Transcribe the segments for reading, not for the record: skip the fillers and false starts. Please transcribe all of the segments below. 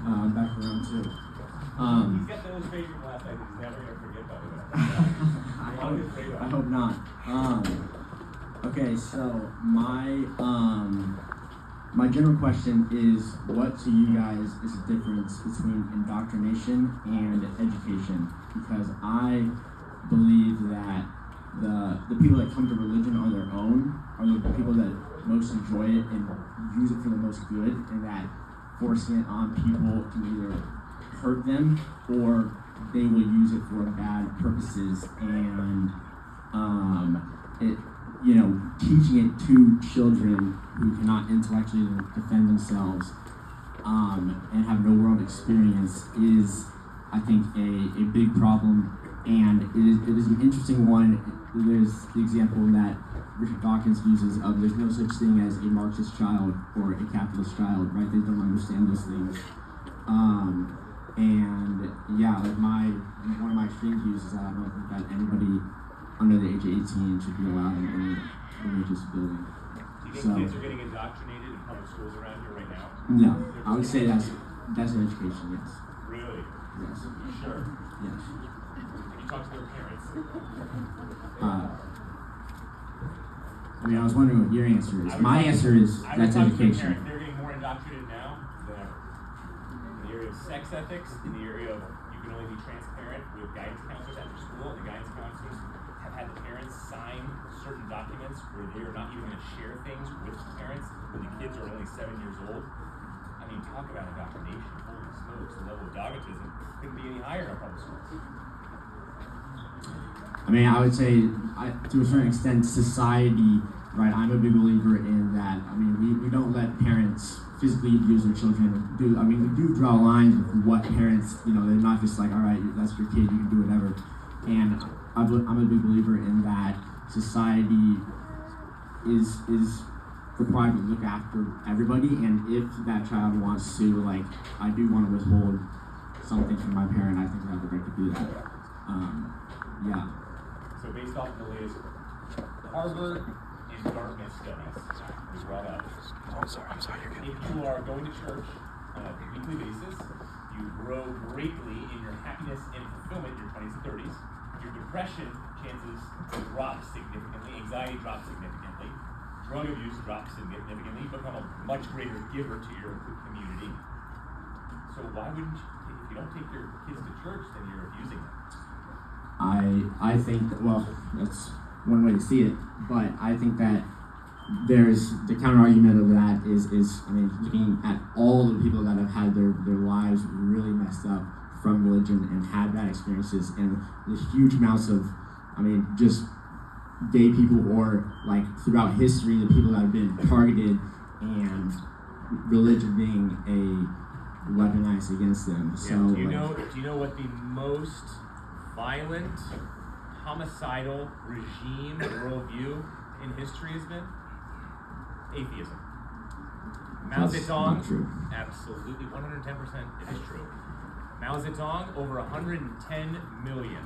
back around too. He's got those favorite class that he's never going to forget, by the way. I hope not. Okay, so my general question is, what to you guys is the difference between indoctrination and education? Because I believe that the people that come to religion on their own are the people that most enjoy it and use it for the most good, and that forcing it on people can either hurt them or they will use it for bad purposes. And teaching it to children who cannot intellectually defend themselves and have no world experience is, I think, a big problem. And it is an interesting one. There's the example that Richard Dawkins uses of there's no such thing as a Marxist child or a capitalist child, right? They don't understand those things. One of my extreme views is that I don't think that anybody under the age of 18 should be allowed in any religious building. Do you think kids are getting indoctrinated in public schools around here right now? No, I would say that's an education, yes. Really? Yes. Sure. Yes. Have you talked to their parents? I was wondering what your answer is. My answer is that's education. They're getting more indoctrinated now in the area of sex ethics, in the area of you can only be transparent with guidance counselors after school, and the guidance counselors have had the parents sign certain documents where they are not even going to share things with the parents when the kids are only 7 years old. I mean, talk about indoctrination. Holy smokes, the level of dogmatism couldn't be any higher in our public schools. I would say, to a certain extent, society, right, I'm a big believer in that. We don't let parents physically abuse their children. We do draw lines of what parents, they're not just like, all right, that's your kid, you can do whatever. And I'm a big believer in that society is required to look after everybody, and if that child wants to, I do want to withhold something from my parent, I think they have the right to do that. Yeah. So based off of the latest Harvard and Dartmouth studies was brought up. I'm sorry. If you are going to church on a weekly basis, you grow greatly in your happiness and fulfillment in your 20s and 30s. Your depression chances drop significantly. Anxiety drops significantly. Drug abuse drops significantly. You become a much greater giver to your community. So why wouldn't you, if you don't take your kids to church, then you're abusing them? I think that, well, that's one way to see it, but I think that there's the counter argument of that is looking at all the people that have had their lives really messed up from religion and had bad experiences, and the huge amounts of, just gay people or throughout history, the people that have been targeted and religion being weaponized against them. Yeah. So do you know what the most violent, homicidal regime worldview in history has been? Atheism. Mao Zedong, absolutely 110%, it is true. Mao Zedong, over 110 million.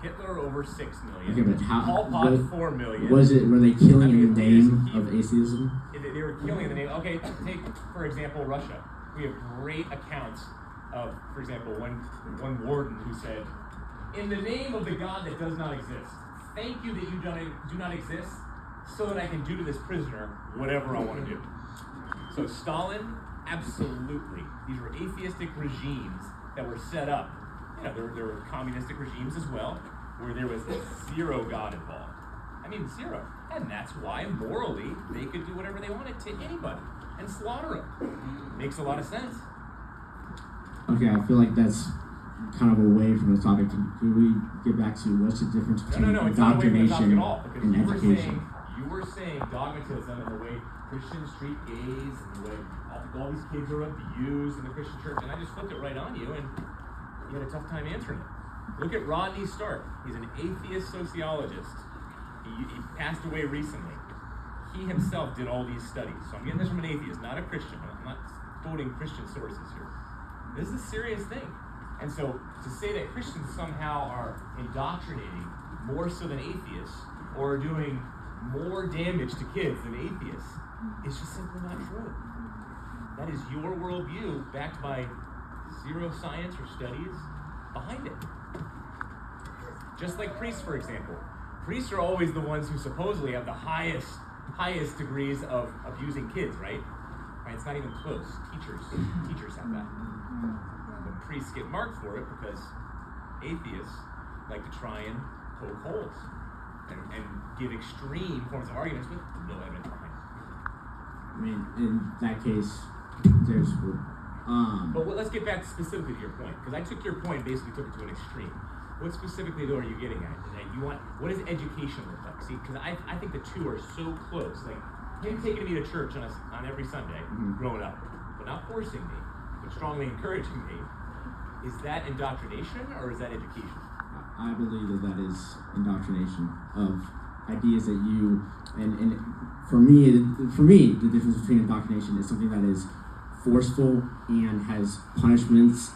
Hitler, over 6 million. Okay, but Pol Pot, 4 million. Were they killing in the name of atheism? They were killing in the name. Okay, take, for example, Russia. We have great accounts of, for example, one warden who said, in the name of the God that does not exist, thank you that you do not exist, so that I can do to this prisoner whatever I want to do. So Stalin, absolutely. These were atheistic regimes that were set up. There were communistic regimes as well, where there was zero God involved. Zero. And that's why, morally, they could do whatever they wanted to anybody and slaughter them. Makes a lot of sense. Okay, I feel like that's kind of away from the topic. Can we get back to what's the difference between indoctrination and education? You were saying dogmatism and the way Christians treat gays and the way all these kids are abused in the Christian church, and I just flipped it right on you, and you had a tough time answering it. Look at Rodney Stark. He's an atheist sociologist. He passed away recently. He himself did all these studies. So I'm getting this from an atheist, not a Christian. I'm not quoting Christian sources here. This is a serious thing. And so to say that Christians somehow are indoctrinating more so than atheists or doing more damage to kids than atheists is just simply not true. That is your worldview backed by zero science or studies behind it. Just like priests, for example. Priests are always the ones who supposedly have the highest degrees of abusing kids, right? It's not even close. Teachers have that. But priests get marked for it because atheists like to try and poke holes and give extreme forms of arguments with no evidence behind it. I mean, in that case, there's. But let's get back specifically to your point, because I took your point and basically took it to an extreme. What specifically, though, are you getting at? What does education look like? See, because I think the two are so close. Like, him taking me to church on every Sunday, growing up, but not forcing me, but strongly encouraging me, is that indoctrination or is that education? I believe that is indoctrination of ideas that you, and for me, the difference between indoctrination is something that is forceful and has punishments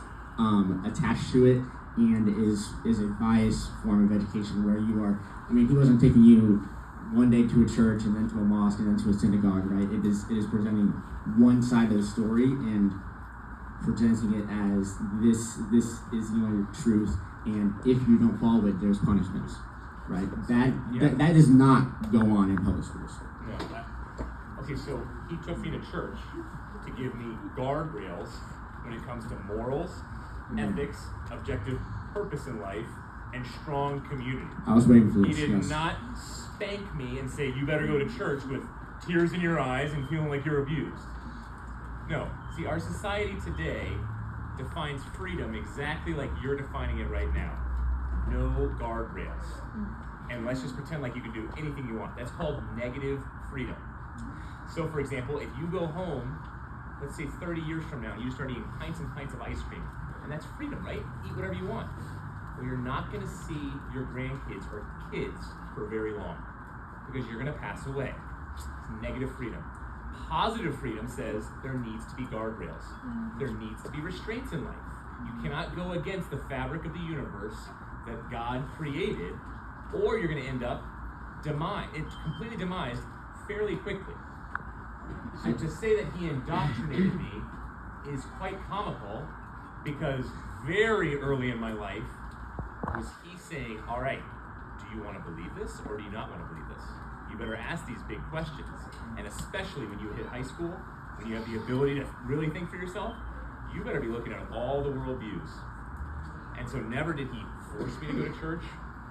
attached to it, and is a biased form of education where you are. I mean, he wasn't taking you one day to a church and then to a mosque and then to a synagogue, right? It is presenting one side of the story and presenting it as this is the only truth, and if you don't follow it, there's punishments, right? That does not go on in public schools. No. Okay, so he took me to church to give me guardrails when it comes to morals, ethics, objective purpose in life, and strong community. I was waiting for this. He did not spank me and say, you better go to church with tears in your eyes and feeling like you're abused. No. See, our society today defines freedom exactly like you're defining it right now. No guardrails. And let's just pretend like you can do anything you want. That's called negative freedom. So, for example, if you go home, let's say 30 years from now, and you start eating pints and pints of ice cream, and that's freedom, right? Eat whatever you want. Well, you're not going to see your grandkids or kids for very long because you're going to pass away. It's negative freedom. Positive freedom says there needs to be guardrails. There needs to be restraints in life. You cannot go against the fabric of the universe that God created, or you're going to end up completely demised fairly quickly. So to say that he indoctrinated me is quite comical, because very early in my life was he saying, all right, do you want to believe this or do you not want to believe this? You better ask these big questions. And especially when you hit high school, when you have the ability to really think for yourself, you better be looking at all the worldviews. And so never did he force me to go to church,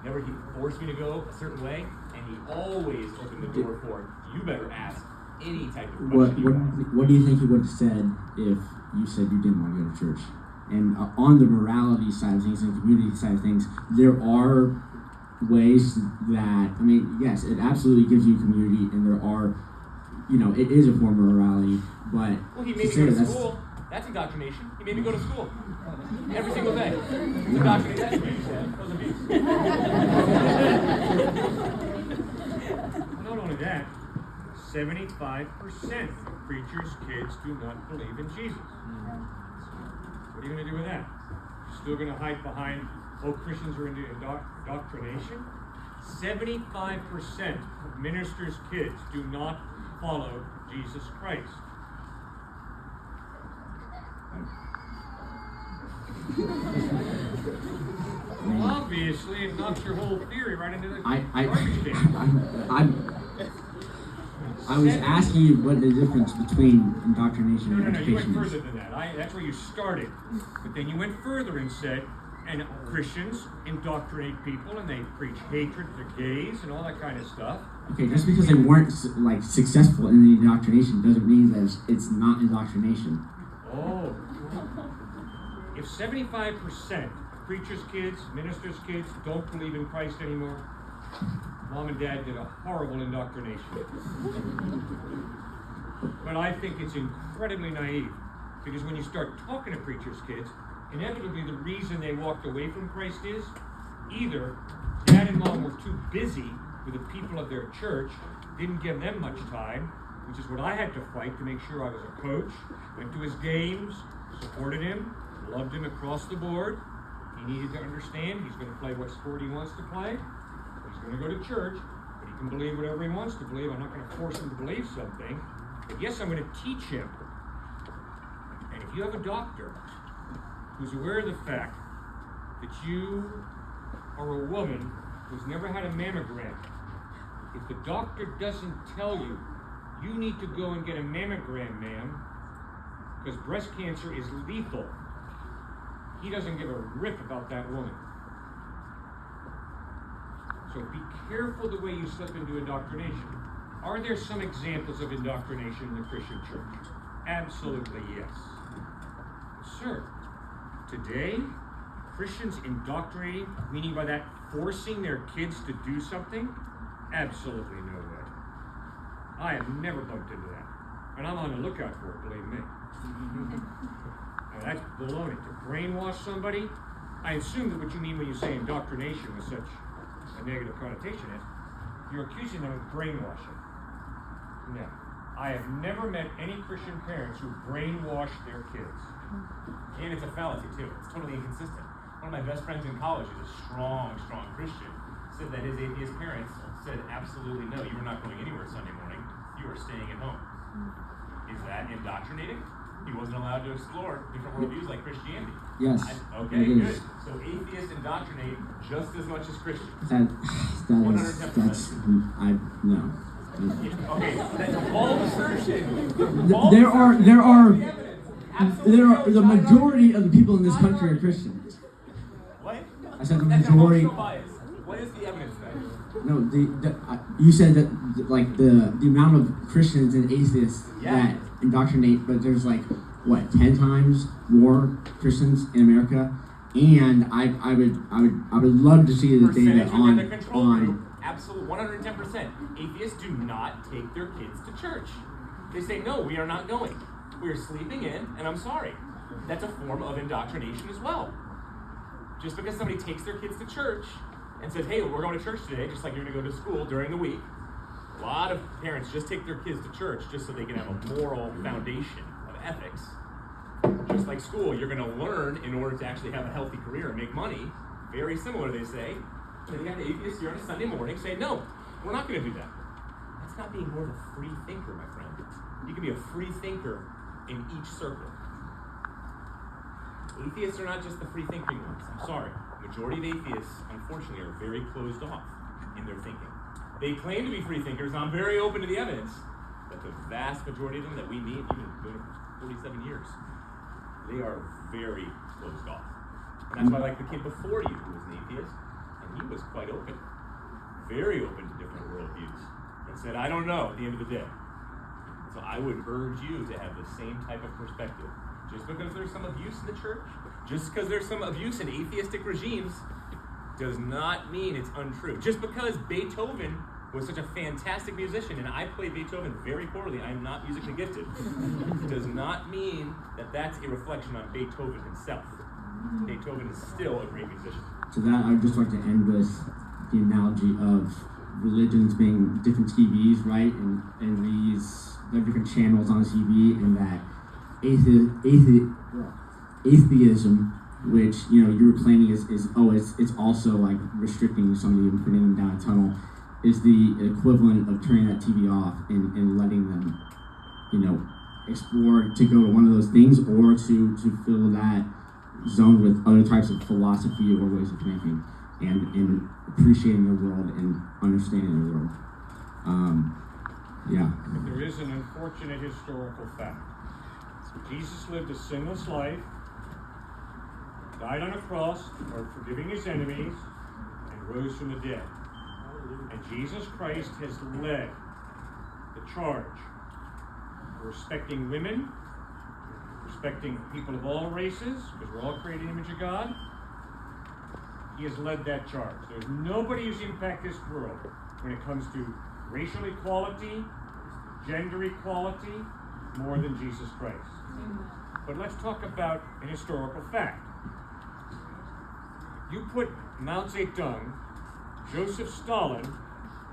never did he force me to go a certain way, and he always opened the door for, you better ask any type of question. What do you think he would have said if you said you didn't want to go to church? And on the morality side of things and the community side of things, there are ways that, I mean, yes, it absolutely gives you community, and there are, it is a form of morality, but... Well, he made me go to school. That's indoctrination. He made me go to school. Every single day. It's indoctrination. That's abuse, man. That was abuse. Not only that, 75% of preachers' kids do not believe in Jesus. What are you going to do with that? You're still going to hide behind, Christians are into indoctrination? 75% of ministers' kids do not follow Jesus Christ. Obviously, it knocks your whole theory right into the garbage can. I was asking you what the difference between indoctrination and education is. You went further than that. That's where you started. But then you went further and said, and Christians indoctrinate people and they preach hatred to gays and all that kind of stuff. Okay, just because they weren't successful in the indoctrination doesn't mean that it's not indoctrination. Oh. If 75% of preachers' kids, ministers' kids don't believe in Christ anymore, Mom and Dad did a horrible indoctrination. But I think it's incredibly naive, because when you start talking to preachers' kids, inevitably the reason they walked away from Christ is either Dad and Mom were too busy with the people of their church, didn't give them much time, which is what I had to fight to make sure I was a coach, went to his games, supported him, loved him across the board. He needed to understand he's going to play what sport he wants to play. He's going to go to church, but he can believe whatever he wants to believe. I'm not going to force him to believe something. But yes, I'm going to teach him. And if you have a doctor who's aware of the fact that you are a woman who's never had a mammogram, if the doctor doesn't tell you, you need to go and get a mammogram, ma'am, because breast cancer is lethal, he doesn't give a rip about that woman. So be careful the way you slip into indoctrination. Are there some examples of indoctrination in the Christian church? Absolutely yes. Sir, today, Christians indoctrinating, meaning by that forcing their kids to do something? Absolutely no way. I have never bumped into that. And I'm on the lookout for it, believe me. Now that's baloney. To brainwash somebody? I assume that what you mean when you say indoctrination with such a negative connotation is you're accusing them of brainwashing. No. I have never met any Christian parents who brainwash their kids. And it's a fallacy too. It's totally inconsistent. One of my best friends in college is a strong Christian. Said that his atheist parents said absolutely no, you are not going anywhere Sunday morning. You are staying at home. Is that indoctrinating? He wasn't allowed to explore different worldviews like Christianity. Yes. Okay, good. So atheists indoctrinate just as much as Christians. No. Okay, that's a bold assertion. There are the majority of the people in this country are Christians. What? I said the That's majority. emotional bias. What is the evidence then? No, you said that like the amount of Christians and atheists that indoctrinate, but there's like what 10 times more Christians in America, and I would love to see the data on. Absolutely, 110%. Atheists do not take their kids to church. They say, no, we are not going. We are sleeping in, and I'm sorry. That's a form of indoctrination as well. Just because somebody takes their kids to church and says, hey, we're going to church today, just like you're going to go to school during the week. A lot of parents just take their kids to church just so they can have a moral foundation of ethics. Just like school, you're going to learn in order to actually have a healthy career and make money. Very similar, they say. And then you got the atheists here on a Sunday morning say, no, we're not going to do that. That's not being more of a free thinker, my friend. You can be a free thinker in each circle. Atheists are not just the free thinking ones. I'm sorry. The majority of atheists, unfortunately, are very closed off in their thinking. They claim to be free thinkers, and I'm very open to the evidence, but the vast majority of them that we meet, even been for 47 years, they are very closed off. And that's why, like the kid before you, who was an atheist, and he was quite open, very open to different worldviews, and said, I don't know at the end of the day. So I would urge you to have the same type of perspective. Just because there's some abuse in the church, just because there's some abuse in atheistic regimes, does not mean it's untrue. Just because Beethoven was such a fantastic musician, and I play Beethoven very poorly, I am not musically gifted, does not mean that that's a reflection on Beethoven himself. Beethoven is still a great musician. To that, I would just like to end with the analogy of religions being different TVs, right? And these there are different channels on TV, and that atheism, which you were claiming it's also like restricting somebody and putting them down a tunnel, is the equivalent of turning that TV off and letting them, explore to go to one of those things, or to fill that zone with other types of philosophy or ways of thinking, and appreciating their world and understanding their world. But there is an unfortunate historical fact. Jesus lived a sinless life, died on a cross for forgiving his enemies, and rose from the dead. And Jesus Christ has led the charge for respecting women, respecting people of all races, because we're all created in the image of God. He has led that charge. There's nobody who's impacted this world when it comes to racial equality, gender equality, more than Jesus Christ. But let's talk about an historical fact. You put Mao Zedong, Joseph Stalin,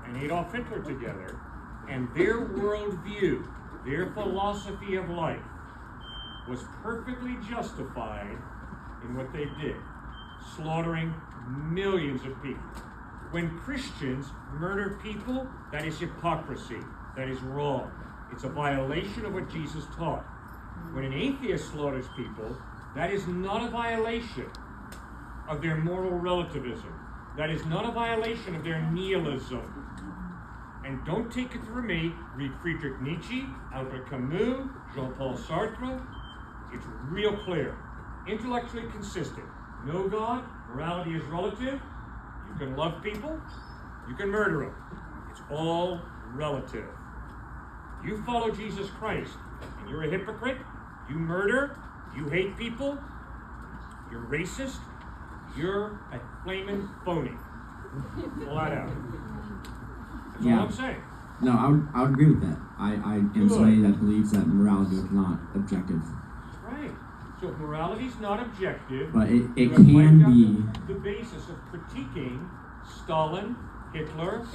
and Adolf Hitler together, and their worldview, their philosophy of life, was perfectly justified in what they did, slaughtering millions of people. When Christians murder people, that is hypocrisy. That is wrong. It's a violation of what Jesus taught. When an atheist slaughters people, That is not a violation of their moral relativism. That is not a violation of their nihilism. And don't take it from me, read Friedrich Nietzsche, Albert Camus, Jean-Paul Sartre. It's real clear. Intellectually consistent. No God, morality is relative. You can love people, you can murder them. It's all relative. You follow Jesus Christ, and you're a hypocrite, you murder, you hate people, you're racist, you're a flaming phony. Flat out. That's all I'm saying. No, I would agree with that. I am somebody that believes that morality is not objective. Right. So if morality is not objective, but it you have can wiped be out the basis of critiquing Stalin, Hitler,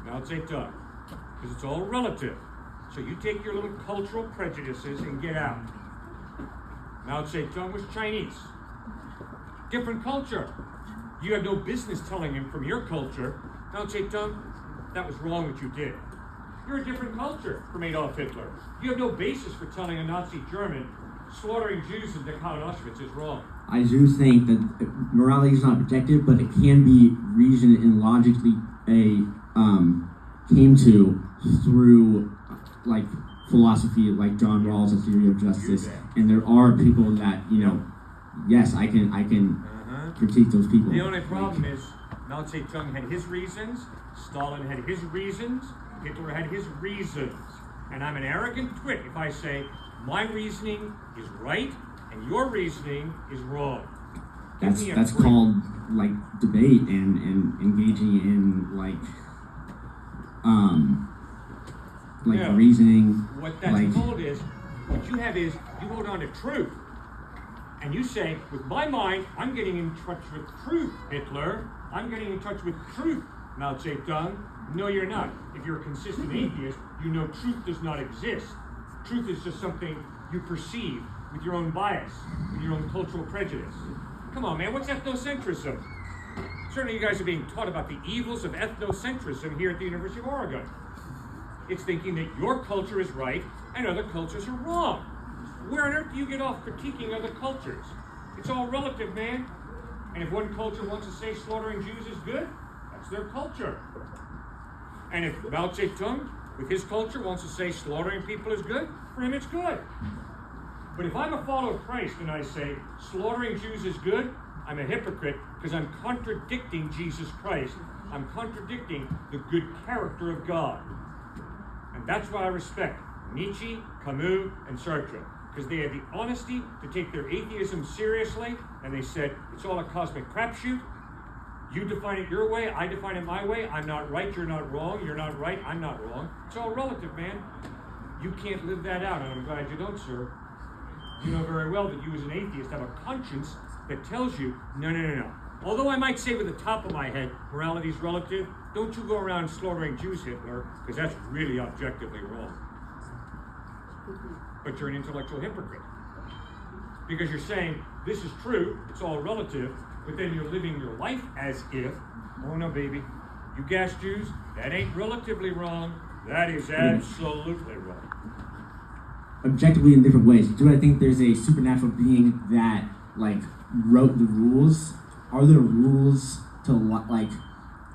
Mao Zedong, because it's all relative. So you take your little cultural prejudices and get out. Mao Zedong was Chinese. Different culture. You have no business telling him from your culture, Mao Zedong, that was wrong what you did. You're a different culture from Adolf Hitler. You have no basis for telling a Nazi German slaughtering Jews in Dachau and Auschwitz is wrong. I do think that morality is not objective, but it can be reasoned and logically came to through like philosophy, like John Rawls' theory of justice. And there are people that, yes, I can critique those people. The only problem is Mao Zedong had his reasons, Stalin had his reasons, Hitler had his reasons. And I'm an arrogant twit if I say my reasoning is right and your reasoning is wrong. That's called like debate and engaging in reasoning. What that's called is, what you have is, you hold on to truth. And you say, with my mind, I'm getting in touch with truth, Hitler. I'm getting in touch with truth, Mao Zedong. No, you're not. If you're a consistent atheist, you know truth does not exist. Truth is just something you perceive with your own bias, with your own cultural prejudice. Come on, man, what's ethnocentrism? Certainly you guys are being taught about the evils of ethnocentrism here at the University of Oregon. It's thinking that your culture is right and other cultures are wrong. Where on earth do you get off critiquing other cultures? It's all relative, man. And if one culture wants to say slaughtering Jews is good, that's their culture. And if Mao Zedong, with his culture, wants to say slaughtering people is good, for him it's good. But if I'm a follower of Christ and I say slaughtering Jews is good, I'm a hypocrite because I'm contradicting Jesus Christ. I'm contradicting the good character of God. And that's why I respect Nietzsche, Camus, and Sartre, because they had the honesty to take their atheism seriously, and they said, it's all a cosmic crapshoot. You define it your way, I define it my way. I'm not right, you're not wrong. You're not right, I'm not wrong. It's all relative, man. You can't live that out, and I'm glad you don't, sir. You know very well that you as an atheist have a conscience that tells you, no. Although I might say with the top of my head, morality is relative, don't you go around slaughtering Jews, Hitler, because that's really objectively wrong. But you're an intellectual hypocrite. Because you're saying, this is true, it's all relative, but then you're living your life as if, oh no baby, you gas Jews, that ain't relatively wrong, that is absolutely wrong. Objectively in different ways. Do I think there's a supernatural being that wrote the rules? Are there rules to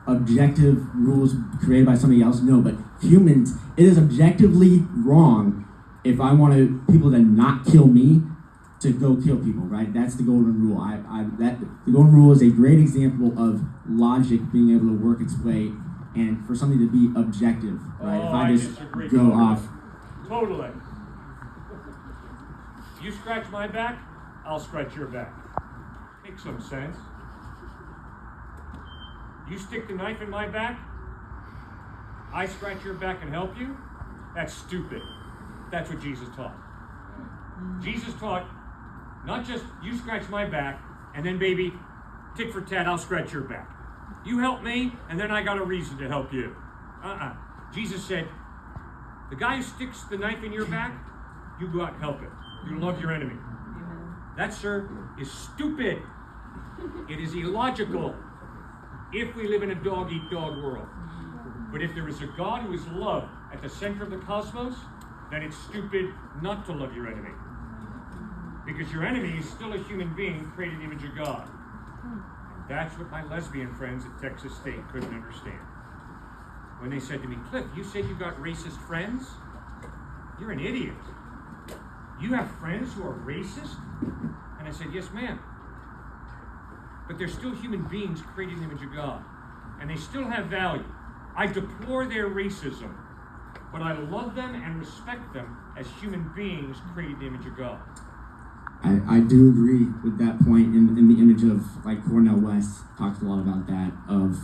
objective rules created by somebody else? No, but humans, it is objectively wrong if I want people to not kill me to go kill people, right? That's the golden rule. The golden rule is a great example of logic being able to work its way and for something to be objective, right? Oh, if I just disagree go totally. off. Totally. You scratch my back, I'll scratch your back. Makes some sense. You stick the knife in my back, I scratch your back and help you? That's stupid. That's what Jesus taught. Jesus taught not just you scratch my back and then baby, tit for tat, I'll scratch your back. You help me and then I got a reason to help you. Jesus said, the guy who sticks the knife in your back, you go out and help him. You love your enemy. That, sir, is stupid. It is illogical if we live in a dog-eat-dog world. But if there is a God who is love at the center of the cosmos, then it's stupid not to love your enemy. Because your enemy is still a human being created in the image of God. And that's what my lesbian friends at Texas State couldn't understand. When they said to me, Cliff, you said you got racist friends? You're an idiot. You have friends who are racist? And I said, yes, ma'am. But they're still human beings created in the image of God. And they still have value. I deplore their racism, but I love them and respect them as human beings created in the image of God. I do agree with that point in the image of, like, Cornel West talks a lot about that, of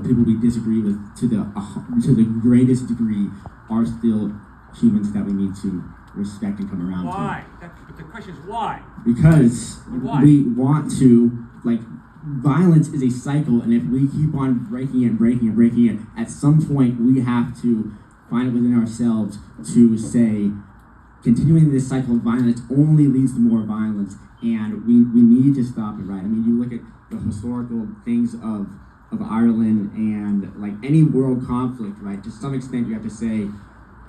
people we disagree with to the greatest degree are still humans that we need to respect and come around Why? to. But the question is why? Because Why? we want to, like, violence is a cycle, and if we keep on breaking it, at some point we have to find it within ourselves to say, continuing this cycle of violence only leads to more violence, and we need to stop it, right? I mean, you look at the historical things of Ireland and, like, any world conflict, right? To some extent, you have to say,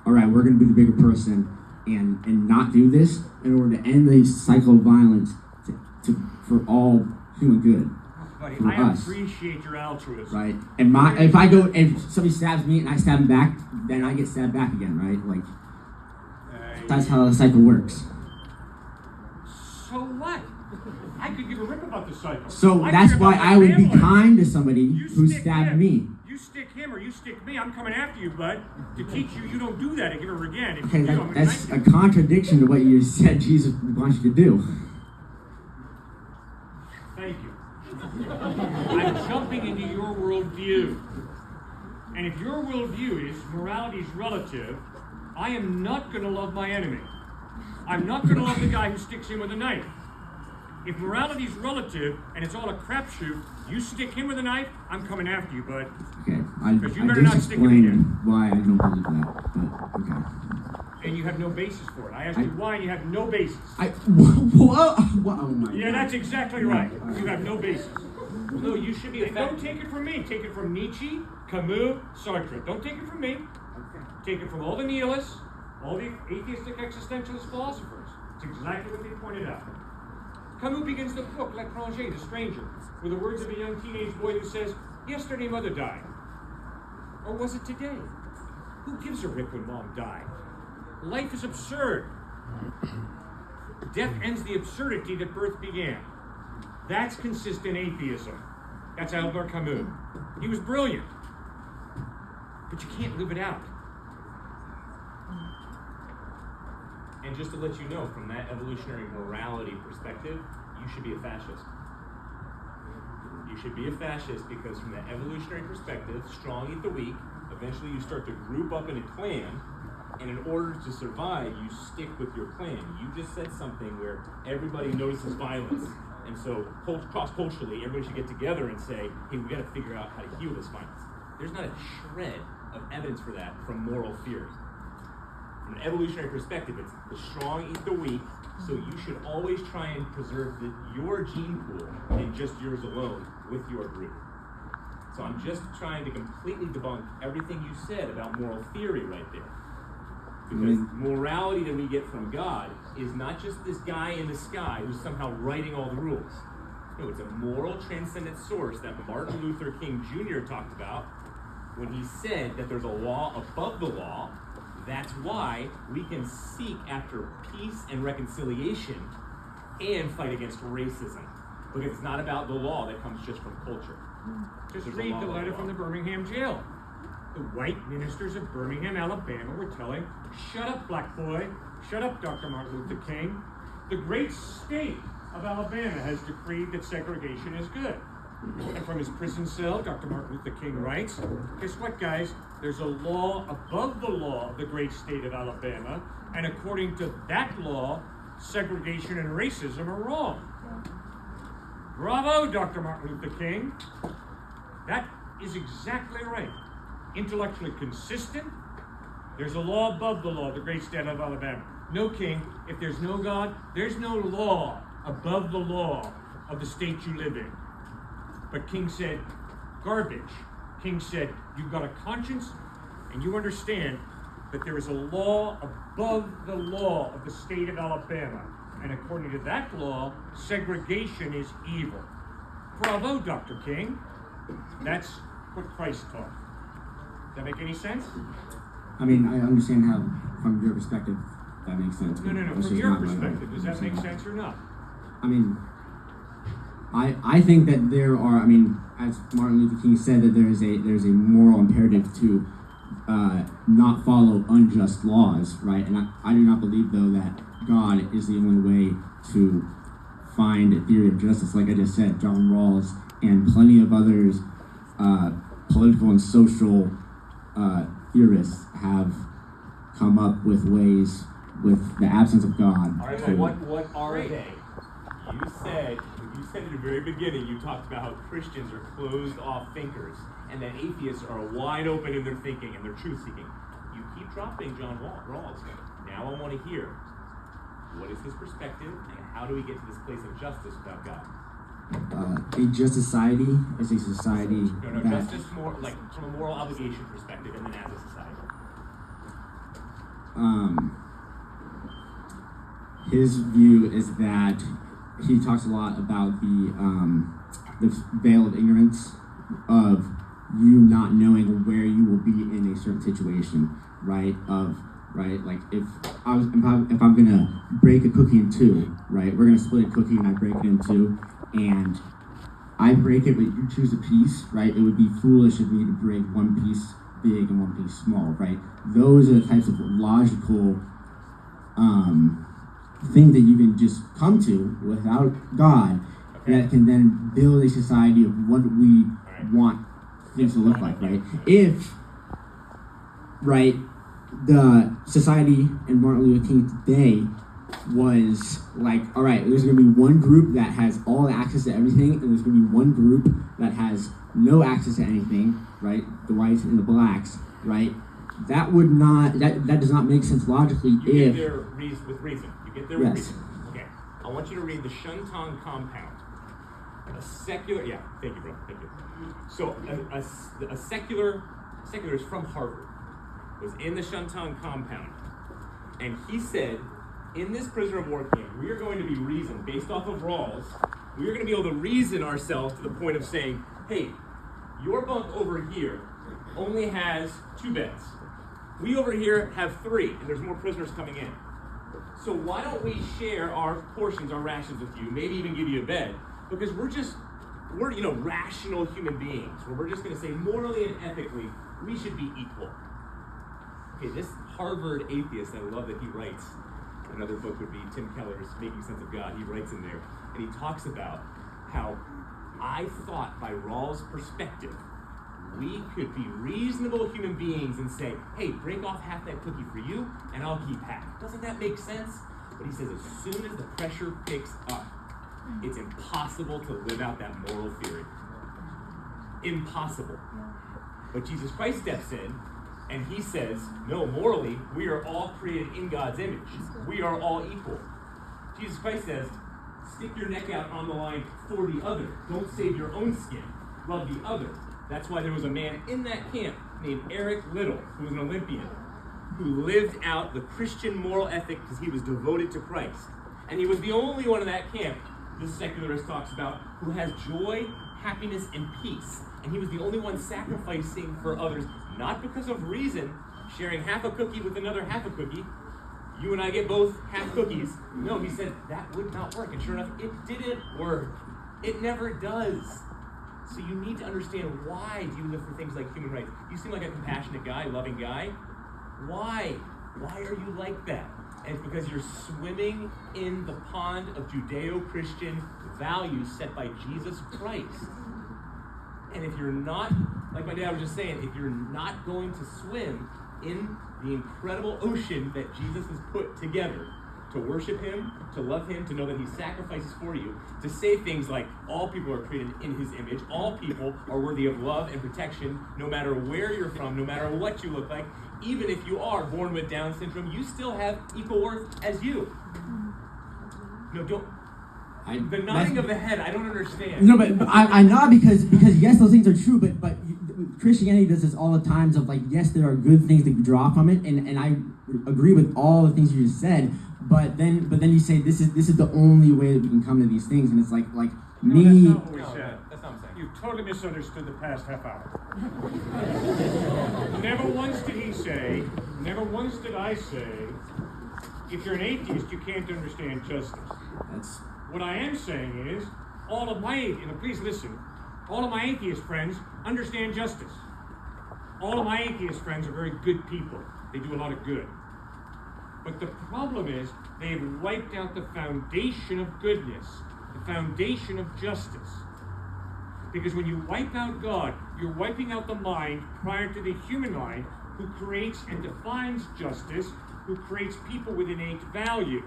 all right, we're going to be the bigger person and not do this in order to end the cycle of violence for all human good. Buddy, For I us. appreciate your altruism. Right, and if somebody stabs me and I stab him back, then I get stabbed back again, right? Like, that's how the cycle works. So what? I could give a rip about the cycle. So I that's care why about my I would be family. kind to somebody You who stick stabbed him. me. You stick him or you stick me, I'm coming after you, bud, to teach you don't do that ever again. If Okay, you do, I'm gonna that's a knife you. contradiction to what you said Jesus wants you to do. Thank you. I'm jumping into your worldview. And if your worldview is morality is relative, I am not going to love my enemy. I'm not going to love the guy who sticks him with a knife. If morality is relative and it's all a crapshoot, you stick him with a knife, I'm coming after you, bud. Okay, Because you I better just not stick him explained again. why I don't believe that, but okay. And you have no basis for it. I asked you why, and you have no basis. Whoa, oh my Yeah, God. that's exactly right. You have no basis. No, you should be And don't take it from me. Take it from Nietzsche, Camus, Sartre. Don't take it from me. Take it from all the nihilists, all the atheistic existentialist philosophers. It's exactly what they pointed out. Camus begins the book, L'Étranger, the stranger, with the words of a young teenage boy who says, yesterday mother died. Or was it today? Who gives a rip when mom died? Life is absurd. Death ends the absurdity that birth began. That's consistent atheism. That's Albert Camus. He was brilliant. But you can't live it out. And just to let you know, from that evolutionary morality perspective, you should be a fascist. You should be a fascist because from that evolutionary perspective, strong eat the weak, eventually you start to group up in a clan, and in order to survive, you stick with your clan. You just said something where everybody notices violence, and so cross-culturally, everybody should get together and say, hey, we gotta figure out how to heal this violence. There's not a shred of evidence for that from moral theory. From an evolutionary perspective, it's the strong eat the weak, so you should always try and preserve your gene pool and just yours alone with your group. So I'm just trying to completely debunk everything you said about moral theory right there. Because morality that we get from God is not just this guy in the sky who's somehow writing all the rules. No, it's a moral transcendent source that Martin Luther King Jr. talked about when he said that there's a law above the law. That's why we can seek after peace and reconciliation and fight against racism. Because it's not about the law that comes just from culture. Just There's a read law the above letter law. from the Birmingham jail. The white ministers of Birmingham, Alabama were telling, shut up, black boy. Shut up, Dr. Martin Luther King. The great state of Alabama has decreed that segregation is good. And from his prison cell, Dr. Martin Luther King writes, guess what, guys? There's a law above the law of the great state of Alabama, and according to that law, segregation and racism are wrong. Bravo, Dr. Martin Luther King. That is exactly right. Intellectually consistent. There's a law above the law of the great state of Alabama. No, King, if there's no God, there's no law above the law of the state you live in. But King said, garbage. King said, you've got a conscience and you understand that there is a law above the law of the state of Alabama. And according to that law, segregation is evil. Bravo, Dr. King. That's what Christ taught. Does that make any sense? I mean, I understand how, from your perspective, that makes sense. No. That's From just your not my perspective, does that make understanding. sense or not? I mean, I think that there are, I mean, as Martin Luther King said, that there's a moral imperative to not follow unjust laws, right? And I do not believe, though, that God is the only way to find a theory of justice. Like I just said, John Rawls and plenty of others, political and social theorists have come up with ways, with the absence of God. All right, to, but what are they? You said at the very beginning, you talked about how Christians are closed off thinkers and that atheists are wide open in their thinking and their truth seeking. You keep dropping John Rawls. Now I want to hear, what is his perspective and how do we get to this place of justice without God? a just society is a society No, that justice more like from a moral obligation perspective and then as a society. his view is that he talks a lot about the veil of ignorance of you not knowing where you will be in a certain situation, right? Like if I'm gonna break a cookie in two, right? We're gonna split a cookie and I break it in two, and I break it, but you choose a piece, right? It would be foolish of me to break one piece big and one piece small, right? Those are the types of logical things that you can just come to without God, that can then build a society of what we want things to look like, right? If, right, the society in Martin Luther King's day was like, all right, there's going to be one group that has all access to everything, and there's going to be one group that has no access to anything, right? The whites and the blacks, right? That would not, that does not make sense logically. You if get there with reason. You get there with reason. Okay. I want you to read the Shuntong Compound. A secular, yeah, thank you, bro. Thank you. So a secularist from Harvard was in the Shuntong Compound, and he said, in this prisoner of war camp, we are going to be reasoned based off of Rawls. We are going to be able to reason ourselves to the point of saying, hey, your bunk over here only has 2 beds. We over here have 3, and there's more prisoners coming in. So why don't we share our portions, our rations with you, maybe even give you a bed, because we're rational human beings, where we're just going to say morally and ethically, we should be equal. Okay, this Harvard atheist, I love that he writes, another book would be Tim Keller's Making Sense of God. He writes in there, and he talks about how I thought by Rawls' perspective, we could be reasonable human beings and say, hey, break off half that cookie for you, and I'll keep half. Doesn't that make sense? But he says as soon as the pressure picks up, it's impossible to live out that moral theory. Impossible. But Jesus Christ steps in, and he says, no, morally, we are all created in God's image. We are all equal. Jesus Christ says, stick your neck out on the line for the other. Don't save your own skin. Love the other. That's why there was a man in that camp named Eric Liddell, who was an Olympian, who lived out the Christian moral ethic because he was devoted to Christ. And he was the only one in that camp, the secularist talks about, who has joy, happiness, and peace. And he was the only one sacrificing for others, not because of reason, sharing half a cookie with another half a cookie. You and I get both half cookies. No, he said that would not work. And sure enough, it didn't work. It never does. So you need to understand, why do you live for things like human rights? You seem like a compassionate guy, loving guy. Why? Why are you like that? And it's because you're swimming in the pond of Judeo-Christian values set by Jesus Christ. And if you're not, like my dad was just saying, if you're not going to swim in the incredible ocean that Jesus has put together, to worship him, to love him, to know that he sacrifices for you, to say things like, all people are created in his image, all people are worthy of love and protection, no matter where you're from, no matter what you look like, even if you are born with Down syndrome, you still have equal worth as you. No, don't. The nodding of the head, I don't understand. No, but I nod because yes, those things are true, but Christianity does this all the times of like, yes, there are good things that draw from it, and I agree with all the things you just said, but then you say this is the only way that we can come to these things, and it's like No, me. that's not what we No, said. that's not what I'm saying. You've totally misunderstood the past half hour. Never once did he say, never once did I say, if you're an atheist, you can't understand justice. That's What I am saying is, all of my, please listen, all of my atheist friends understand justice. All of my atheist friends are very good people. They do a lot of good. But the problem is, they've wiped out the foundation of goodness, the foundation of justice. Because when you wipe out God, you're wiping out the mind prior to the human mind, who creates and defines justice, who creates people with innate value.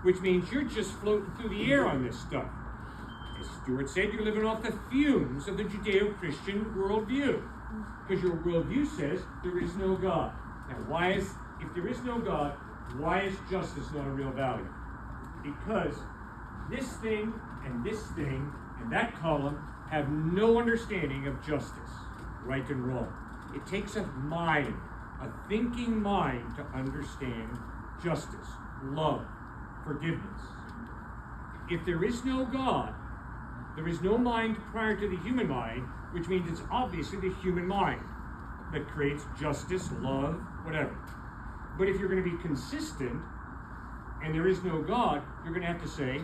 Which means you're just floating through the air on this stuff. As Stuart said, you're living off the fumes of the Judeo-Christian worldview. Because your worldview says there is no God. Now, if there is no God, why is justice not a real value? Because this thing and that column have no understanding of justice, right and wrong. It takes a mind, a thinking mind, to understand justice, love, forgiveness. If there is no God, there is no mind prior to the human mind, which means it's obviously the human mind that creates justice, love, whatever. But if you're going to be consistent and there is no God, you're going to have to say,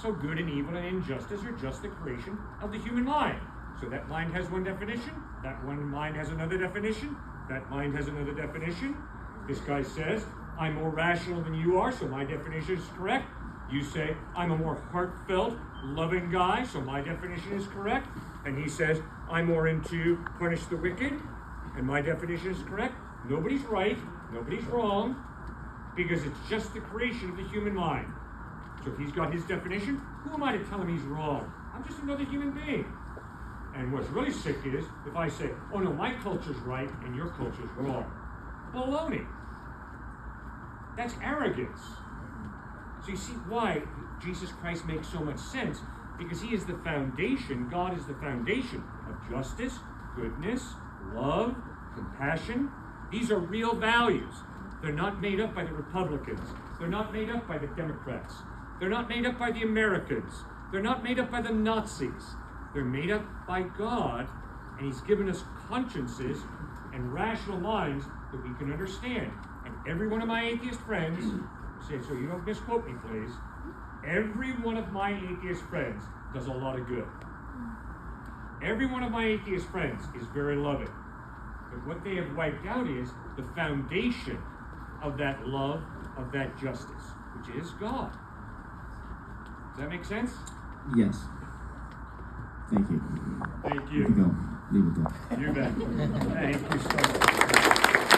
so good and evil and injustice are just the creation of the human mind. So that mind has one definition, that one mind has another definition, that mind has another definition. This guy says, I'm more rational than you are, so my definition is correct. You say, I'm a more heartfelt, loving guy, so my definition is correct. And he says, I'm more into punish the wicked, and my definition is correct. Nobody's right, nobody's wrong, because it's just the creation of the human mind. So if he's got his definition, who am I to tell him he's wrong? I'm just another human being. And what's really sick is if I say, oh no, my culture's right and your culture's wrong. Baloney. That's arrogance. So you see why Jesus Christ makes so much sense, because he is the foundation, God is the foundation of justice, goodness, love, compassion. These are real values. They're not made up by the Republicans. They're not made up by the Democrats. They're not made up by the Americans. They're not made up by the Nazis. They're made up by God, and he's given us consciences and rational minds that we can understand. And every one of my atheist friends, say, so you don't misquote me, please, every one of my atheist friends does a lot of good. Every one of my atheist friends is very loving. But what they have wiped out is the foundation of that love, of that justice, which is God. Does that make sense? yes. Thank you. Thank You you. can go. Leave it there. You bet. Thank you so much.